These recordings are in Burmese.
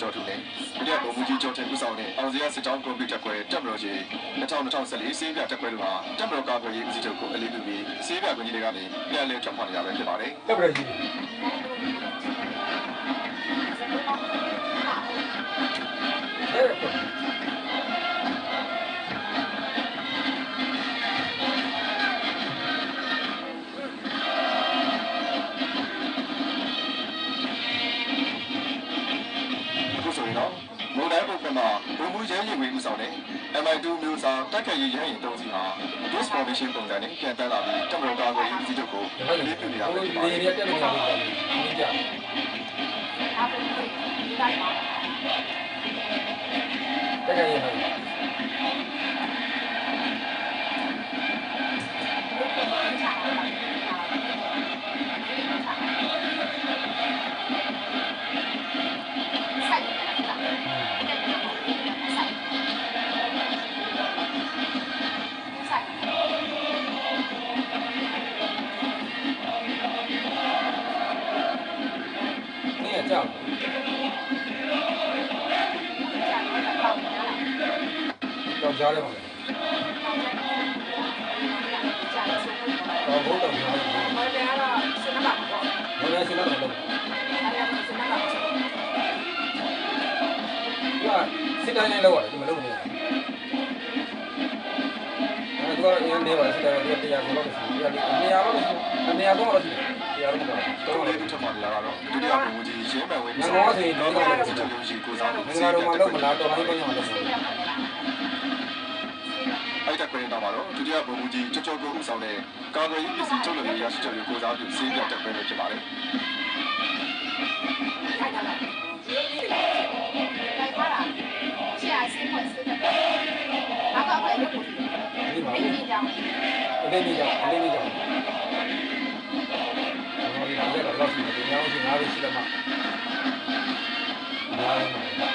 ကျော်ထူနဲ့ဒုတိယဗိုလ်မှူးကြီးကျော်ထင်ဦးဆောင်တဲ့အောင်စရစစ်တောင်းကွန်ပျူတာကွဲတက်မတော်ကြီး2014စေးပြတက်ကွဲတို့ဟာတက်မတော်ကာကွယ်ရေးဦးစီးချုပ်ကိုအလေးပြုပြီးစေးပြကွန်ကြီးတွေကနေပြန်လည်ထွက်ခွာနေတာပဲဖြစ်ပါတယ်တက်မတော်ကြီးမိုးတိုင်းဘုတ်ကမှာဘုံမူရဲရင်ဝင်ဦးဆောင်တဲ့ MI2 မျိုးစားတက်ခတ်ရေးရဟရင်တုံးစီဟာ disformation ပုံစံနဲ့ပြန်တက်လာပြီးတက်မတော်ကာကွယ်ရေးဦးစီးချုပ်ကိုလေးပြုနေတာပဲဖြစ်ပါတယ်။ဒီတက်မတော်ကိုကြီးကြ။အားလုံးကိုဒီတိုင်းပါ။တက်ခတ်ရေးဟုတ်ကြောက်ကြားတယ်ပါတော့ဘုတ်တော်များတယ်မတယ်ကတော့စနပါပေါ့မတယ်စနပါလို့စစ်တိုင်းနဲ့လောက်ရတယ်ဒီမလုပ်နေဘူးအဲ့တော့ရင်းနေပါစစ်တိုင်းကတရားကိုလောက်ရှိတယ်နေရာလောက်ရှိနေရာတော့ရှိတရားတော့တော့လေးတစ်ချက်မှလာတော့ဒုတိယဘုံကြီးရင်းမဲ့ဝင်ပြီးတော့ဒီတော့စစ်ချုပ်ရုံးရှိကိုစားလို့ငါတို့မလုပ်မလားတော်တိုင်းပိုင်းမှာလုပ်အဲ့တက်ခွင့်တော့မှာတော့ဒုတိယဘုံကြီးချောချောကိုဦးဆောင်တဲ့ကာကွယ်ရေးပစ္စည်းချုပ်လုပ်ရေးရရှိချုပ်ကိုစားပြီးစေးပြတက်ခွင့်ဖြစ်ပါတယ်အလေးကြီးကြောင့်ဒီနောက်ရက်တော့ရှိတယ်ဒီနောက်ရှိ9ရှိတယ်မှာနားမှာ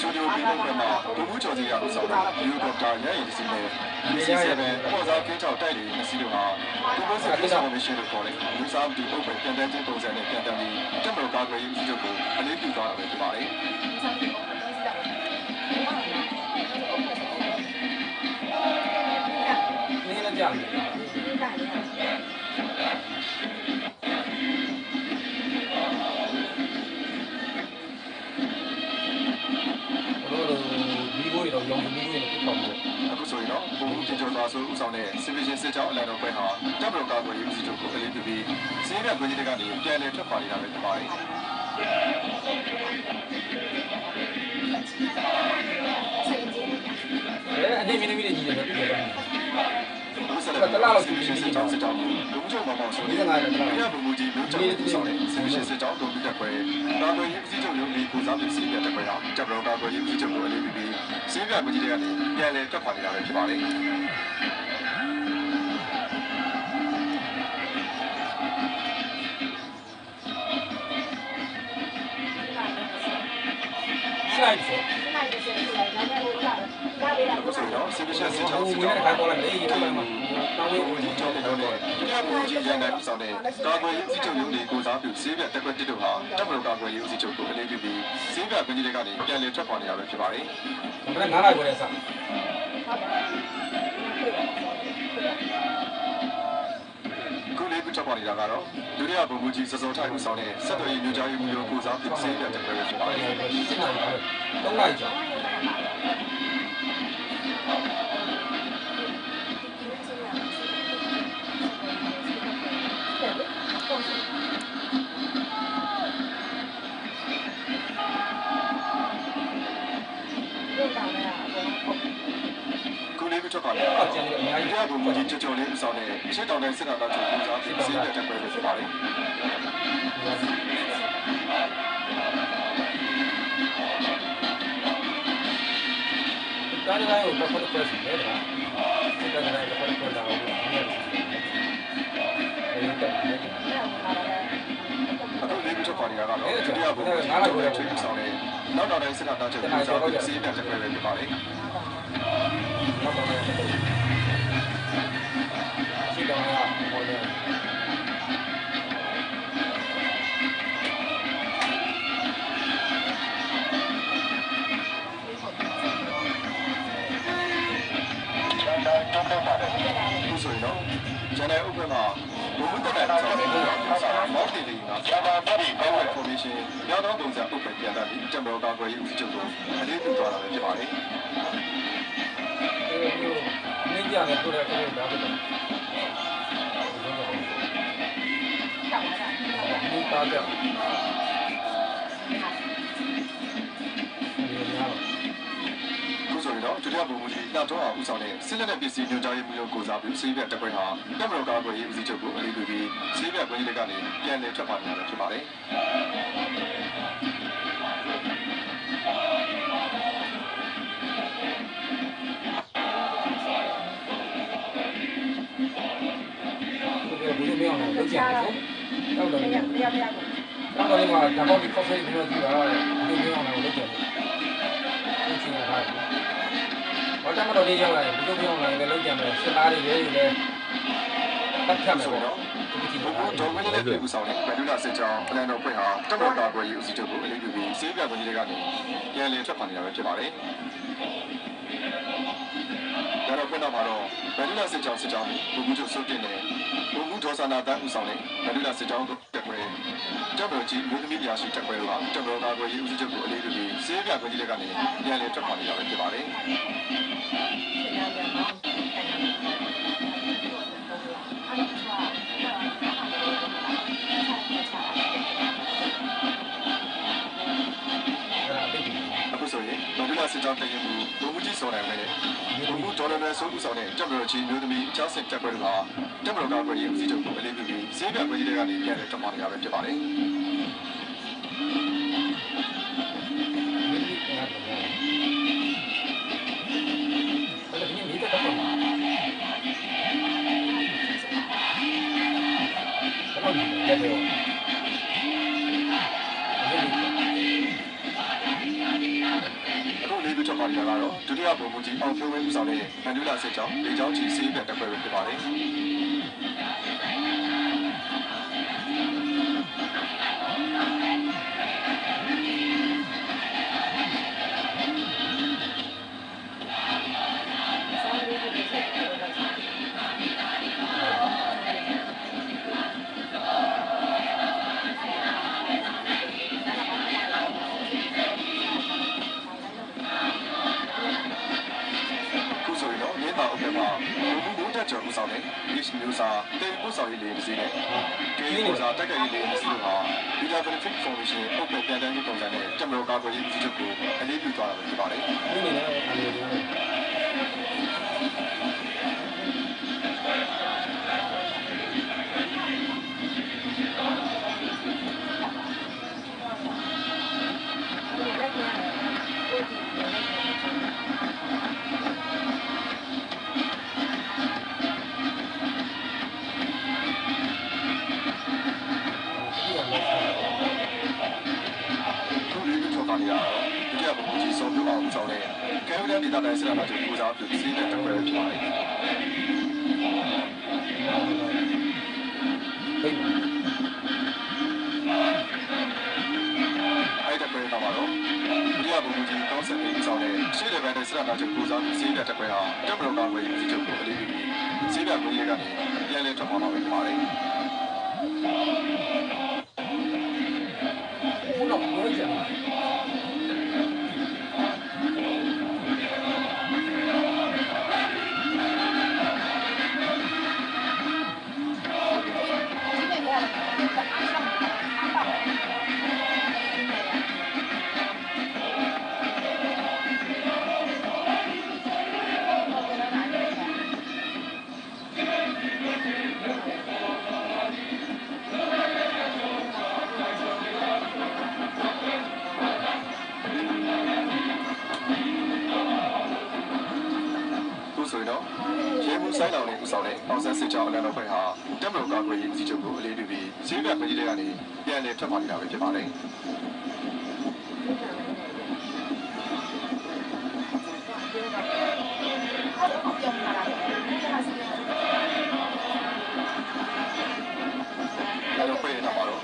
ဆိုတော့ဒီလိုမျိုးမှာဘုံမှုကျော်ကြီးရအောင်ဆောင်တာယူကော်တာရရင်စီနဲ့47ပေါ်စားကင်းချောက်တိုက်တွေစီတို့ဟာဒီဘက်ဆက်ကိစ္စကိုမရှိလို့ခေါ်တယ်လူစားဒီပုံပဲပြန်တန်းချင်းပုံစံနဲ့ပြန်တန်းပြီးတက်မလို့ကာကွယ်ရေးဦးစီးချုပ်ကိုအလေးပြုသွားတာပဲဖြစ်ပါတယ်နင်းလည်းကြောက်တော့ရောင်းပြီးနေတယ်ပေါ့အခုဆိုရင်တော့ဘုံတင်ကျော်သားဆိုဦးဆောင်တဲ့ Civic စစ်ကြောင်းအလံတော်ပွဲဟာတပ်မတော်ကာကွယ်ရေးဦးစီးချုပ်ကိုအလေးပြုပြီးစီးရဲကွင်းကြီးတွေကနေပြန်လည်ထွက်ခွာနေတာပဲဖြစ်ပါတယ်အနေမီနီကြီးတယ်ပြတယ်တလားလို့Civic စစ်ကြောင်းဘုံချုပ်မောင်မောင်ဆိုဒီကနေ့ဘုံကြီးမျိုးကြောင်းဦးဆောင်တဲ့ Civic စစ်ကြောင်းတို့ပြတဲ့ပွဲကာကွယ်ရေးဦးစီးချုပ်ရုံးလေးကိုစားပြီးစီးရဲတဲ့ပွဲဟာတပ်မတော်ကာကွယ်ရေးဦးစီးချုပ်ကိုအလေးပြုပြီးစေးပြကွင်းကြီးတွေကနေပြန်လည်ထွက်ခွာနေတာပဲဖြစ်ပါတယ်လိုက်ဆိုအခုဆိုတော့စီဗီရှယ်စစ်ကြောင်းစစ်ကြောင်းကတော့လည်းဒီလိုမှတာဝန်ကိုကြီးကြောင်းတော့တယ်ဒီကဘုံကြီးရန်တိုင်းဆောင်တဲ့ကာကွယ်ရေးစစ်ချုပ်ရုံးတွေကိုစားပြုစေးပြတက်ကွက်တစ်တို့ဟာတပ်မတော်ကာကွယ်ရေးစစ်ချုပ်ကိုအလေးပြုပြီးစေးပြကွင်းကြီးတွေကနေပြန်လည်ထွက်ခွာနေတာပဲဖြစ်ပါတယ်။ဒါက9နိုင်ခွဲနဲ့စခုလေးပြထွက်ခွာနေတာကတော့ဒုတိယဘုံကြီးစောစောထိုင်ဦးဆောင်တဲ့ဆက်သွယ်ရေးညွှန်ကြားရေးမှူးရုံးကိုစားပြုစေးပြတက်ကွက်ဖြစ်ပါတယ်။စစ်နိုင်ခွဲ3နိုင်ကျော်ကိုလေးပြထွက်ပါလေအကျဉ်းအများကြီးဘုံကြီးကြော်လေးဦးဆောင်တဲ့ရှစ်တောင်တိုင်းစစ်တပ်သားချုပ်ကိုစားပြုစေးပြတက်ကွက်ဖြစ်ပါတယ်ဒါလည်းတော့ပတ်သက်တယ်ဗျာစစ်တပ်ကလည်းပတ်သက်တာ ကျော်တဲ့ချွေးဆောင်တဲ့နောက်နောက်တိုင်းစစ်တပ်သားချုပ်ကိုစားပြီးစီးပြတ်ချက်ပဲဖြစ်ပါလေ။ရှိတော့ဟောတယ်ဆိုရင်တော့ဂျန်နယ်ဥပ္ပမှာဘုံတက်တဲ့ဆောင်တဲ့မော်တီလီကဆာဘာဘီဘောက်ဖော်မေးရှင်းရောက်တော့ပုံစံဥပ္ပပြန်လာပြီးတက်မော်ကာကွယ်ရေးဦးစီးချုပ်ကိုအလေးပြုသွားတာပဲဖြစ်ပါလေ။ဒီကြတယ်ဆိုတော့ဒါပဲ။ဒီတာကြ။ဆိုရင်တော့ဒုတိယဗိုလ်မှူးကြီးတာတော့ဦးဆောင်တဲ့စစ်လက်နက်ပစ္စည်းညွှန်ကြားရေးမှူးရုံးကိုစားပြီးဆေးပြတ်တက်ပွဲဟာတက်မတော်ကာကွယ်ရေးဦးစီးချုပ်ကိုအလေးပြုပြီးဆေးပြတ်ကွင်းကြီးကနေပြန်လည်ထွက်ခွာနေတာဖြစ်ပါတယ်။ဒီလိုမျိုးအောင်လုပ်ကြတယ်။တော့တော့မရဘူး။တော့လည်းမှာဓာတ်ပေါက်ဒီ coffee မျိုးကြည့်တာဒီလိုမျိုးအောင်လုပ်ကြတယ်။ဒီချင်းကဟာဘာတမတော်လေးရောက်လာရင်ဘုလိုပြောင်းလာရင်လည်းလုံးကြမယ်စစ်သားတွေလည်းတတ်ဖြတ်မယ်ပေါ့နော်ဒီဘုံတော်ဝင်တဲ့ပြည်သူဆောင်တဲ့ဗဒုလာစစ်ကြောင်းပလန်တော်ဖွဲ့ဟာတက်တော်ကာကွယ်ရေးဦးစီးချုပ်ကိုအလေးပြုပြီးစေးပြကွန်ကြီးတွေကနေပြန်လည်ထွက်ခွာနေတာပဲဖြစ်ပါတယ်ဒါတော့ပြန်တော့မှာတော့ဗဒုလာစစ်ကြောင်းဘုံမှုချုပ်စုပ်တင်တယ်ဘုံမှုဒေါ်ဆာနာတန်းဦးဆောင်တဲ့ဗဒုလာစစ်ကြောင်းတက်ခွဲတက်တော်ကြီးမြို့သမီးပြာရှိတက်ခွဲတို့ဟာတက်တော်ကာကွယ်ရေးဦးစီးချုပ်ကိုအလေးပြုပြီးစေးပြကွန်ကြီးတွေကနေပြန်လည်ထွက်ခွာနေတာပဲဖြစ်ပါတယ်အခုဆိုရင်မန္တလေးစစ်ကြောင်းတရင်မှုဘုံမှုကြီးစော်နိုင်မယ်ဘုံမှုဒေါ်လာနယ်ဆိုဦးဆောင်တဲ့တက်မတော်ကြီးမျိုးသမီးချားစစ်တက်ပွဲတို့ဟာတက်မတော်ကာကွယ်ရေးဦးစီးချုပ်ကိုအလေးပြုပြီးစေးပြကွင်းကြီးတွေကနေပြန်လည်ထွက်ခွာနေတာပဲဖြစ်ပါတယ်အခုလေးပြချက်ပါရတာတော့ဒုတိယဗိုလ်မှူးကြီးအောင်ဖြိုးဝင်းဦးဆောင်တဲ့မန္တလေးစစ်ကြောင်းလေကြောင်းကြီးစေးပြတ်တက်ပွဲပဲဖြစ်ပါတယ်ကျော်ဦးဆောင်တဲ့ East News တေပို့ဆောင်ရေးလေးစီးတဲ့ကင်းကိုစားတက်ကြရေးလေးစီးဟာ Villa Benefit Foundation အုပ်ပြန်တန်းရေးပုံစံနဲ့တက်မတော်ကာကွယ်ရေးဦးစီးချုပ်ကိုအလေးပြုသွားတာဖြစ်ပါတယ်။ဒီနေ့လည်းအားလုံးဆုံးဖြတ်အောင်ဆောင်တဲ့ကဲဝဒဒေတာတိုင်းစရာမှာကိုစားပြုစီးတဲ့တက်ပွဲဖြစ်ပါတယ်။အဲ့တက်ပွဲတော့မှာတော့ဒီကဘုံကြီးကောင်းဆက်ပြီးဆောင်တဲ့ရှေ့တဲ့ဘက်တိုင်းစရာမှာကိုစားပြုစီးတဲ့တက်ပွဲဟာတက်မတော်ကာကွယ်ရေးစီချုပ်ကိုအလေးပြုပြီးစီးတဲ့ကိုကြီးကနေပြန်လည်ထွက်ပေါ်လာပဲဖြစ်ပါတယ်။ဘုလို့ပြောကြတယ်ဆိုရင်တော့ရေမှုဆိုင်လောင်လေးဦးဆောင်တဲ့အောင်ဆန်းစစ်ကြောင်းအလံတော်ဖွဲ့ဟာတက်မတော်ကာကွယ်ရေးဦးစီးချုပ်ကိုအလေးပြုပြီးဈေးပြပကြီးတွေကနေပြန်လည်ထွက်ခွာနေတာပဲဖြစ်ပါတယ်။ တော့ပြေးနေတာပါတော့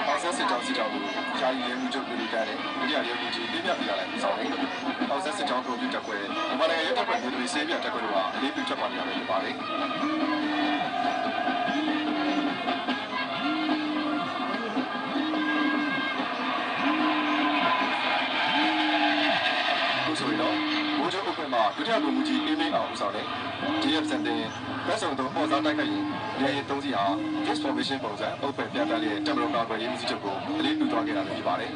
အောင်ဆက်စစ်ကြောင်းယာယီရဲမှုချုပ်ပြည်တန်းနဲ့ဒုတိယရဲမှုကြီးပြပြပြလာတဲ့ဆောင်နေအောင်ဆက်စစ်ကြောင်းကိုပြုတက်ခွဲမြန်မာနိုင်ငံရဲတပ်ဖွဲ့မျိုးတွေဆေးပြတက်ခွဲတို့ကအလေးပြုထွက်ပါနေရပဲဖြစ်ပါတယ်ဆိုရင်တော့မိုးချုပ်ဥပ္ပမှာဒုတိယလူမှုကြီးအေးမင်းအောင်ဦးဆောင်တဲ့ DF စံတင်ဘက်ဆောင်တော့ပေါ်စားတိုက်ခိုက်ရင်လေယာဉ်3စီးဟာ transformation ပုံစံအုပ်ပဲပြန်တန်းတဲ့တက်မတော်ကာကွယ်ရေးဦးစီးချုပ်ကိုအလေးပြုသွားခဲ့တာဖြစ်ပါတယ်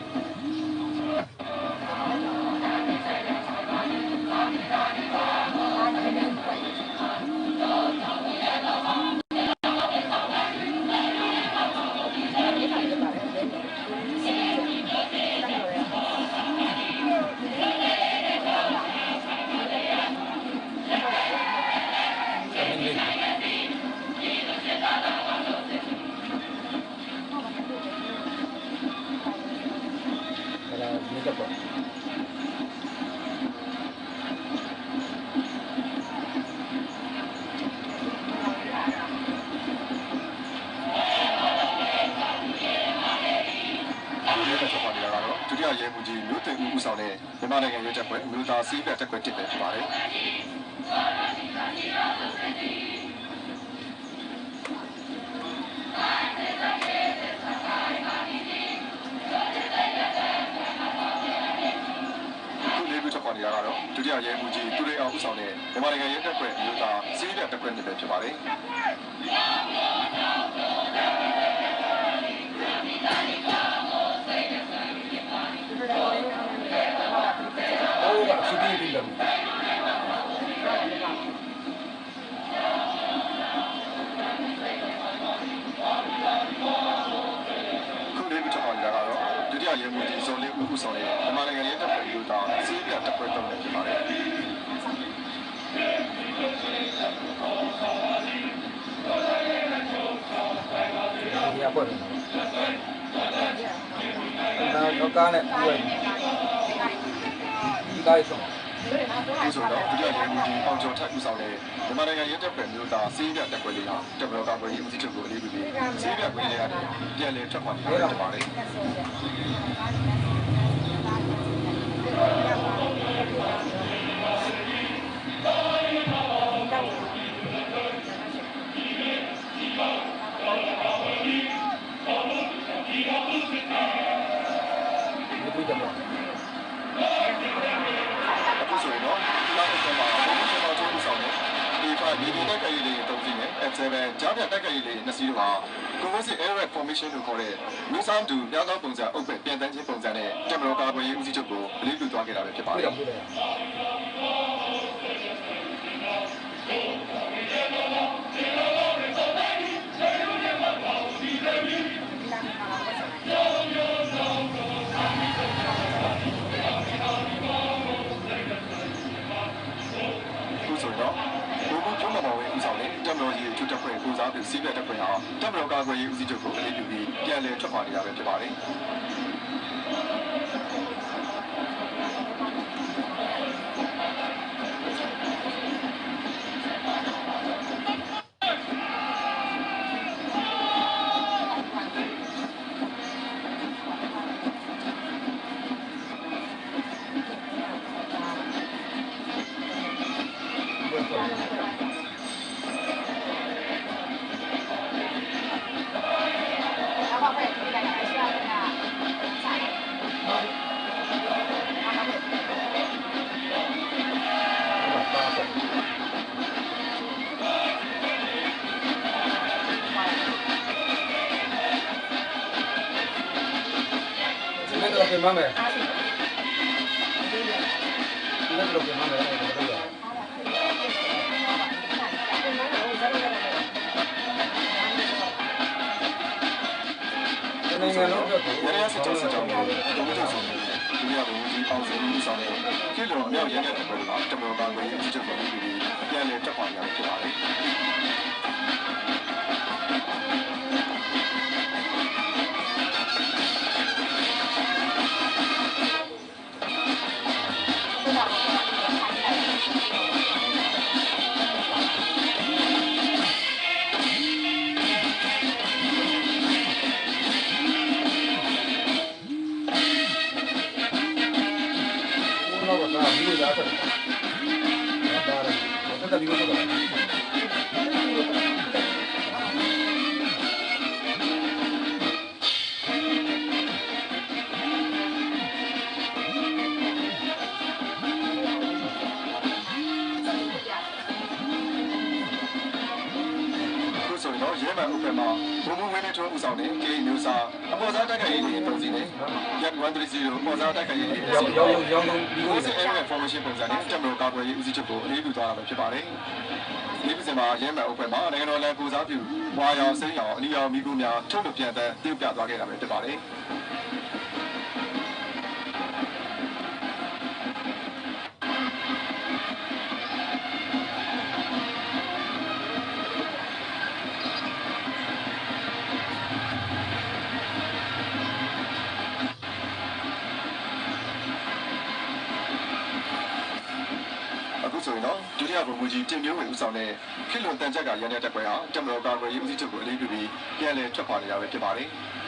ဒုတိယရဲမှုကြီးမြို့သိမ်းဦးဆောင်တဲ့မြန်မာနိုင်ငံရဲတပ်ဖွဲ့မြို့သားစီးပြတက်ခွဲတစ်ပဲဖြစ်ပါတယ်ဒုတိယရဲမှုကြီးသူရိအောင်ဦးဆောင်တဲ့မြန်မာနိုင်ငံရဲတပ်ဖွဲ့မြို့သားစီးပြတက်ခွဲတစ်ပဲဖြစ်ပါတယ်ရဲမှုကြီးစော်လေးဦးဆောင်တဲ့မြန်မာနိုင်ငံရဲတပ်ဖွဲ့လူသားစီးပြတပ်ဖွဲ့တော်ဖြစ်ပါတယ်။ဒီအပေါ်တော့ကားနဲ့ဝယ်ဒီကားဆုံးဒီဆိုတော့ဒုတိယရဲမှုကြီးအောင်ကျော်ထပ်ဦးဆောင်တဲ့မြန်မာနိုင်ငံရဲတပ်ဖွဲ့မျိုးသားစီးပြတပ်ဖွဲ့လေးဟာတပ်မတော်ကာကွယ်ရေးဦးစီးချုပ်ကိုအလေးပြုပြီးစီးပြခွင့်လေးရတယ်ပြန်လည်ထွက်ခွာနေတာဖြစ်ပါတယ်။ဆိုရင်တော့ဒီလောက်ဆိုမှာဘုံချက်တော်ချုပ်ဆောင်တယ်ဒီဖာဒီတက်ကြရည်လေးတုံးစီနဲ့ F7 ကြားပြတက်ကြရည်လေးနှစ်စီးတို့ဟာ Composite Air Formation လို့ခေါ်တဲ့မျိုးစားတူများသောပုံစံအုပ်ပဲပြန်တန်းခြင်းပုံစံနဲ့တက်မတော်ကာကွယ်ရေးဦးစီးချုပ်ကိုအလေးပြုသွားခဲ့တာပဲဖြစ်ပါတယ်တက်မတော်ကြီးချုပ်တက်ခွင့်ကိုစားပြီးစီးပြတ်တက်ခွင့်ဟာတက်မတော်ကာကွယ်ရေးဦးစီးချုပ်ကိုအလေးပြုပြီးပြန်လည်ထွက်ခွာနေတာပဲဖြစ်ပါတယ်que mame. No es lo que mame, Nereye sıçrayacağım? Olacaksın. Dünya boyunca ağzını insanı. Kilo ne yeni yapıyorlar? Tabii ben böyle yüzücü falan gibi. Yani tapan yapıyorlar. တော့ရဲမှန်ဥပမာဘုံဘုံဝင်းနဲ့ထွန်းဦးဆောင်တဲ့ KA မျိုးစားအပေါ်စားတိုက်ခိုက်ရေးတွေတုံးစီနဲ့ရပ်130ပေါ်စားတိုက်ခိုက်ရေးတွေရောင်းဒီကိုစအဲinformation ပုံစံနဲ့တက်မလို့ကာကွယ်ရေးဦးစီးချုပ်ကိုအရေးယူသွားတာပဲဖြစ်ပါတယ်ဒီပစံမှာရဲမှန်ဥပမာနိုင်ငံတော်လန်ကိုစားပြုဝါရောင်စိမ်းရောင်အနီရောင်မိကူများထုတ်လွှတ်ပြန်တဲ့tiêuပြသွားခဲ့တာပဲဖြစ်ပါတယ်ဆိုရင်တော့ဒုတိယဗိုလ်မှူးကြီးတင်မျိုးဝင်ဦးဆောင်တဲ့ခေလွန်တန်ကြက်ကရန်တဲ့တပ်ပွဲဟာတမတော်ကာကွယ်ရေးဦးစီးချုပ်ကိုအလေးပြုပြီးပြန်လည်ထွက်ခွာနေတာပဲဖြစ်ပါတယ်။